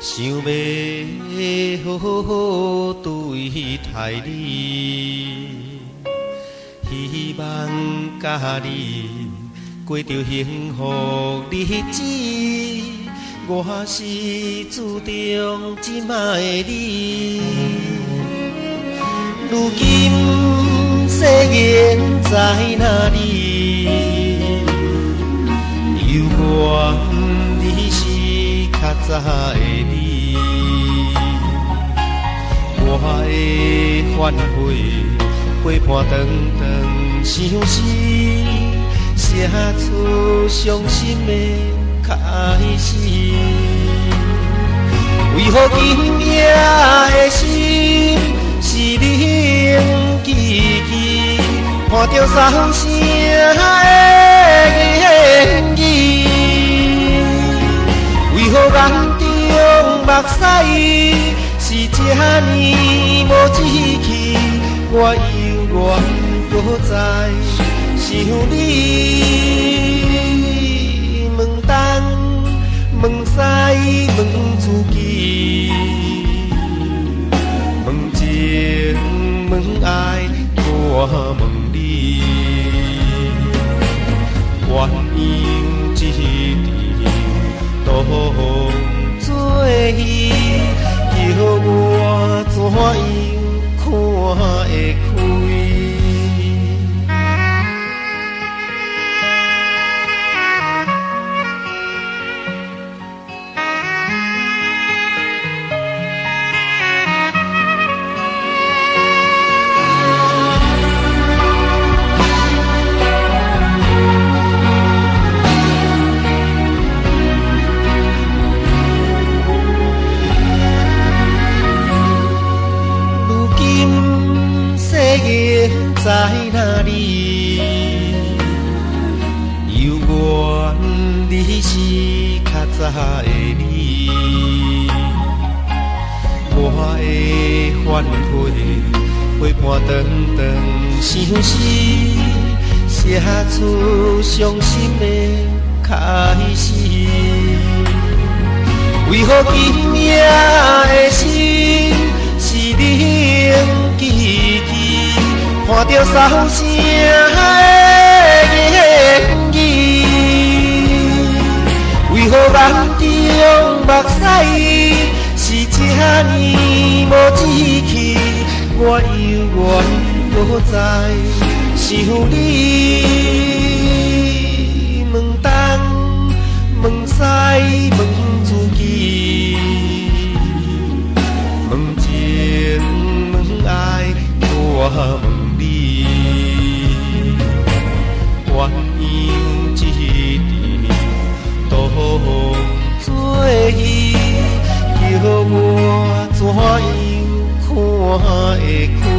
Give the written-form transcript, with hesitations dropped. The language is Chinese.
想要好好对待你，希望甲你过着幸福日子。我是注定只卖的你，如今世缘在哪里？犹原你是较早的你，我的反悔，陪伴长长相思，写出伤心的开始。为何今夜的心是冷寂寂，看着伤声的言语？为何眼中目屎是这呢无志气？我犹原搁在想你，问东问西问自己，问情问爱我问你，原因一直都做戏，叫我怎样看会开？在哪里？犹原你是较早的你，我的反悔，陪伴长长相思，写出伤心的开始。为何今夜的心是冷寂寂？看着伤声的言语，为何眼中目屎是这呢无志气？我犹原搁在想你，问东问西问自己，问情问爱我问。原因一直都做戏，叫我怎样看会开？